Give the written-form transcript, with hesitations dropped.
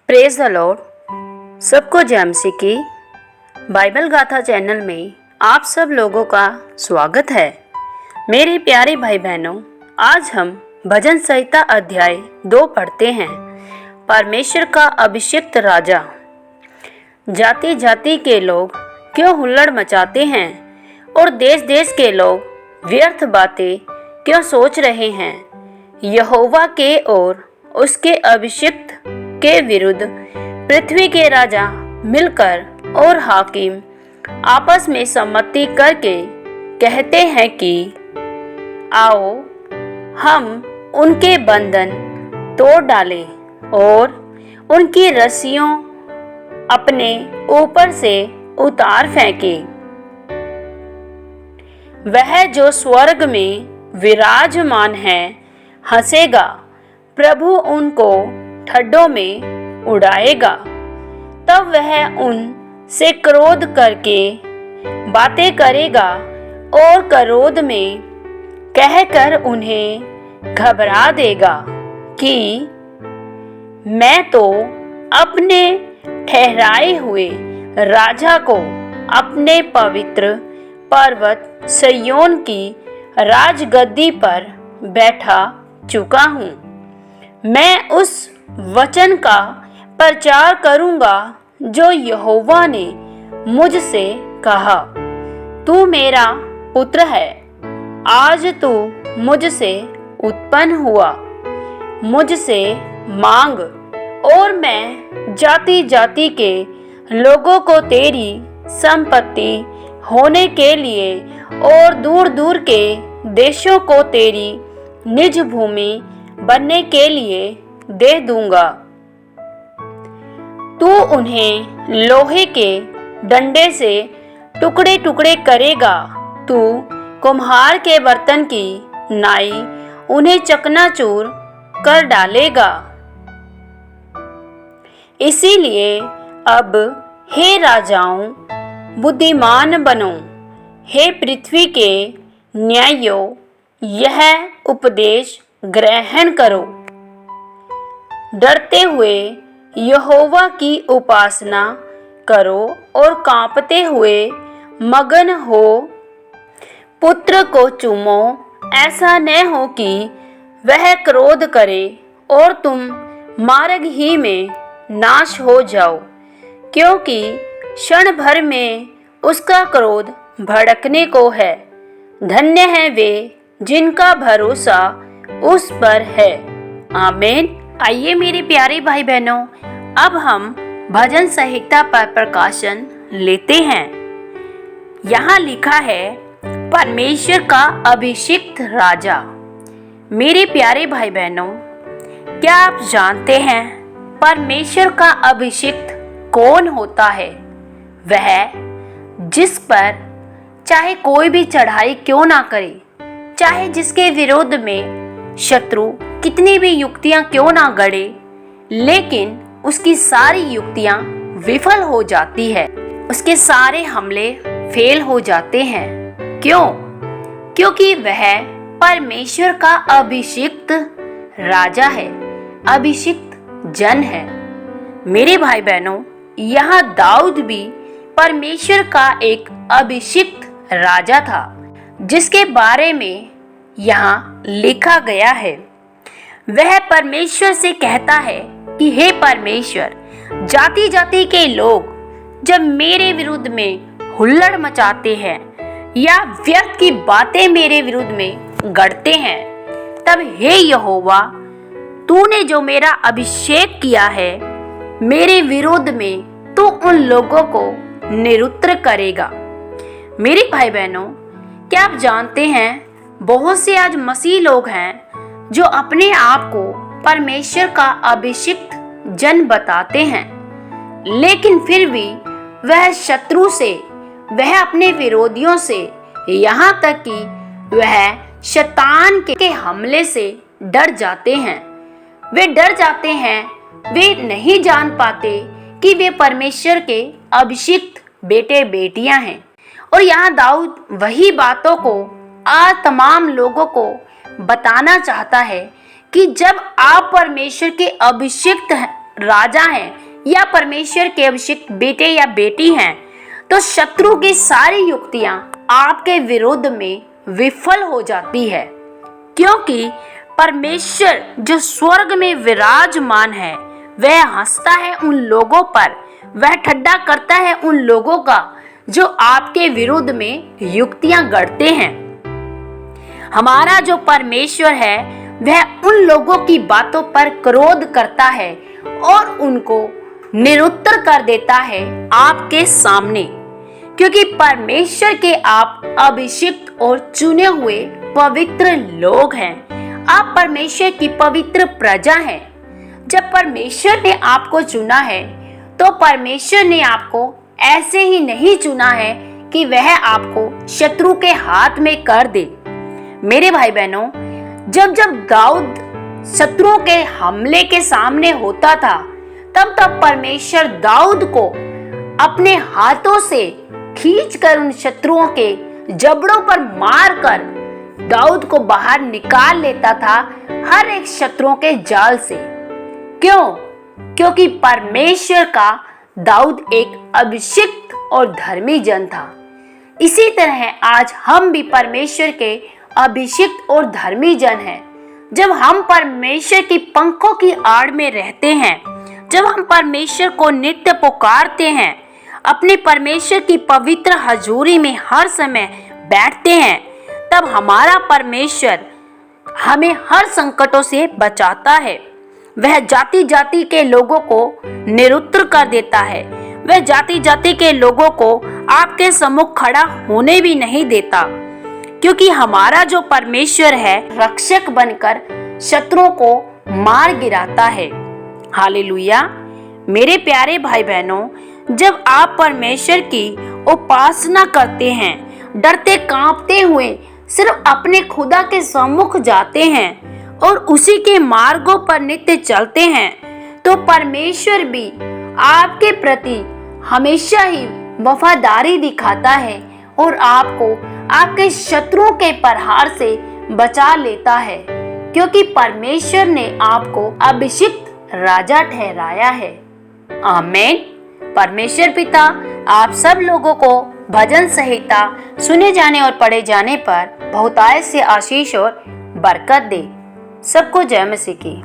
Praise the Lord. सबको जय मसीह की बाइबल गाथा चैनल में आप सब लोगों का स्वागत है। मेरे प्यारे भाई बहनों, आज हम भजन संहिता अध्याय 2 पढ़ते हैं। परमेश्वर का अभिषिक्त राजा। जाति जाति के लोग क्यों हुल्लड़ मचाते हैं और देश देश के लोग व्यर्थ बातें क्यों सोच रहे हैं। यहोवा के और उसके अभिषिक्त के विरुद्ध पृथ्वी के राजा मिलकर और हाकिम आपस में सम्मति करके कहते हैं कि आओ हम उनके बंधन तोड़ डालें और उनकी रस्सियों अपने ऊपर से उतार फेंके। वह जो स्वर्ग में विराजमान है हंसेगा, प्रभु उनको ठड्डों में उड़ाएगा। तब वह उन से क्रोध करके बातें करेगा और क्रोध में कहकर उन्हें घबरा देगा कि मैं तो अपने ठहराए हुए राजा को अपने पवित्र पर्वत सिय्योन की राजगद्दी पर बैठा चुका हूँ। मैं उस वचन का प्रचार करूंगा जो यहोवा ने मुझसे कहा, तू मेरा पुत्र है, आज तू मुझसे उत्पन्न हुआ। मुझसे मांग और मैं जाति जाति के लोगों को तेरी संपत्ति होने के लिए और दूर दूर के देशों को तेरी निज भूमि बनने के लिए दे दूंगा। तू उन्हें लोहे के डंडे से टुकड़े टुकड़े करेगा। तू कुम्हार के बर्तन की नाई उन्हें चकनाचूर कर डालेगा। इसीलिए अब हे राजाओं, बुद्धिमान बनो, हे पृथ्वी के न्यायों, यह उपदेश ग्रहण करो। डरते हुए यहोवा की उपासना करो और कांपते हुए मगन हो। पुत्र को चूमो, ऐसा न हो कि वह क्रोध करे और तुम मार्ग ही में नाश हो जाओ, क्योंकि क्षण भर में उसका क्रोध भड़कने को है। धन्य है वे जिनका भरोसा उस पर है। आमीन। आइए मेरे प्यारे भाई बहनों, अब हम भजन संहिता पर प्रकाशन लेते हैं। यहाँ लिखा है परमेश्वर का अभिषिक्त राजा। मेरे प्यारे भाई बहनों, क्या आप जानते हैं परमेश्वर का अभिषिक्त कौन होता है? वह जिस पर चाहे कोई भी चढ़ाई क्यों ना करे, चाहे जिसके विरोध में शत्रु कितनी भी युक्तियां क्यों ना गढ़े, लेकिन उसकी सारी युक्तियां विफल हो जाती है, उसके सारे हमले फेल हो जाते हैं। क्यों? क्योंकि वह परमेश्वर का अभिषिक्त राजा है, अभिषिक्त जन है। मेरे भाई बहनों, यहाँ दाऊद भी परमेश्वर का एक अभिषिक्त राजा था, जिसके बारे में यहाँ लिखा गया है। वह परमेश्वर से कहता है कि हे परमेश्वर, जाति जाति के लोग जब मेरे विरुद्ध में हुल्लड़ मचाते हैं या व्यर्थ की बातें मेरे विरुद्ध में गढ़ते हैं, तब हे यहोवा, तूने जो मेरा अभिषेक किया है मेरे विरोध में, तो उन लोगों को निरुत्तर करेगा। मेरे भाई बहनों, क्या आप जानते हैं बहुत से आज मसीह लोग हैं जो अपने आप को परमेश्वर का अभिषिक्त जन बताते हैं, लेकिन फिर भी वह शत्रु से, वह अपने विरोधियों से, यहाँ तक कि वह शैतान के हमले से डर जाते हैं। वे डर जाते हैं, वे नहीं जान पाते कि वे परमेश्वर के अभिषिक्त बेटे बेटियां हैं। और यहाँ दाऊद वही बातों को आज तमाम लोगों को बताना चाहता है कि जब आप परमेश्वर के अभिषिक्त राजा हैं या परमेश्वर के अभिषिक्त बेटे या बेटी हैं, तो शत्रु की सारी युक्तियां आपके विरुद्ध में विफल हो जाती है, क्योंकि परमेश्वर जो स्वर्ग में विराजमान है वह हंसता है उन लोगों पर, वह ठट्ठा करता है उन लोगों का जो आपके विरुद्ध में युक्तियां गढ़ते हैं। हमारा जो परमेश्वर है वह उन लोगों की बातों पर क्रोध करता है और उनको निरुत्तर कर देता है आपके सामने, क्योंकि परमेश्वर के आप अभिषिक्त और चुने हुए पवित्र लोग हैं। आप परमेश्वर की पवित्र प्रजा हैं। जब परमेश्वर ने आपको चुना है तो परमेश्वर ने आपको ऐसे ही नहीं चुना है कि वह आपको शत्रु के हाथ में कर दे। मेरे भाई बहनों, जब दाऊद शत्रुओं के हमले के सामने होता था, तब परमेश्वर दाऊद को अपने हाथों से खींचकर उन शत्रुओं के जबड़ों पर मारकर दाऊद को बाहर निकाल लेता था हर एक शत्रुओं के जाल से। क्यों? क्योंकि परमेश्वर का दाऊद एक अभिषिक्त और धर्मी जन था। इसी तरह आज हम भी परमेश्वर के अभिषिक्त और धर्मी जन हैं। जब हम परमेश्वर की पंखों की आड़ में रहते हैं, जब हम परमेश्वर को नित्य पुकारते हैं, अपने परमेश्वर की पवित्र हजूरी में हर समय बैठते हैं, तब हमारा परमेश्वर हमें हर संकटों से बचाता है। वह जाति जाति के लोगों को निरुत्तर कर देता है। वह जाति जाति के लोगों को आपके सम्मुख खड़ा होने भी नहीं देता, क्योंकि हमारा जो परमेश्वर है रक्षक बनकर शत्रुओं को मार गिराता है। हालेलुया। मेरे प्यारे भाई बहनों, जब आप परमेश्वर की उपासना करते हैं, डरते कांपते हुए सिर्फ अपने खुदा के सम्मुख जाते हैं और उसी के मार्गों पर नित्य चलते हैं, तो परमेश्वर भी आपके प्रति हमेशा ही वफादारी दिखाता है और आपको आपके शत्रुओं के प्रहार से बचा लेता है, क्योंकि परमेश्वर ने आपको अभिषिक्त राजा ठहराया है। आमीन। परमेश्वर पिता आप सब लोगों को भजन संहिता सुने जाने और पढ़े जाने पर बहुतायत से आशीष और बरकत दे। सबको जय मसीह की।